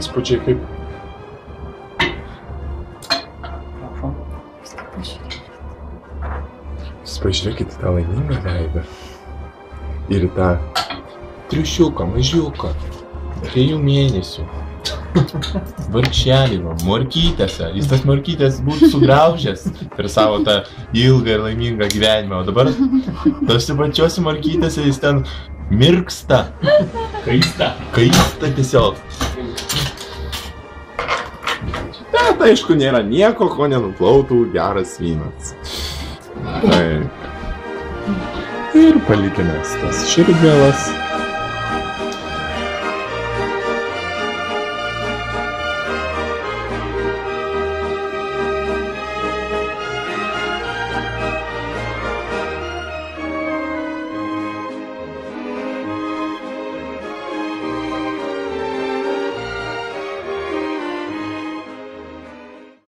įspūdžiai kaip? Pažiūrėkit tą laimingą veidą. Ir tą triušiuką, mažiuką, 3 mėnesių. Vargšelį, morkytėse. Jis tas morkytės būtų sugraužęs per savo tą ilgą ir laimingą gyvenimą. O dabar tose pačiose morkytėse jis ten mirksta. Kaista tiesiog. Bet aišku, nėra nieko, ko nenuplautų geras vynas. Taip. Ir palikime tas širdgėlas.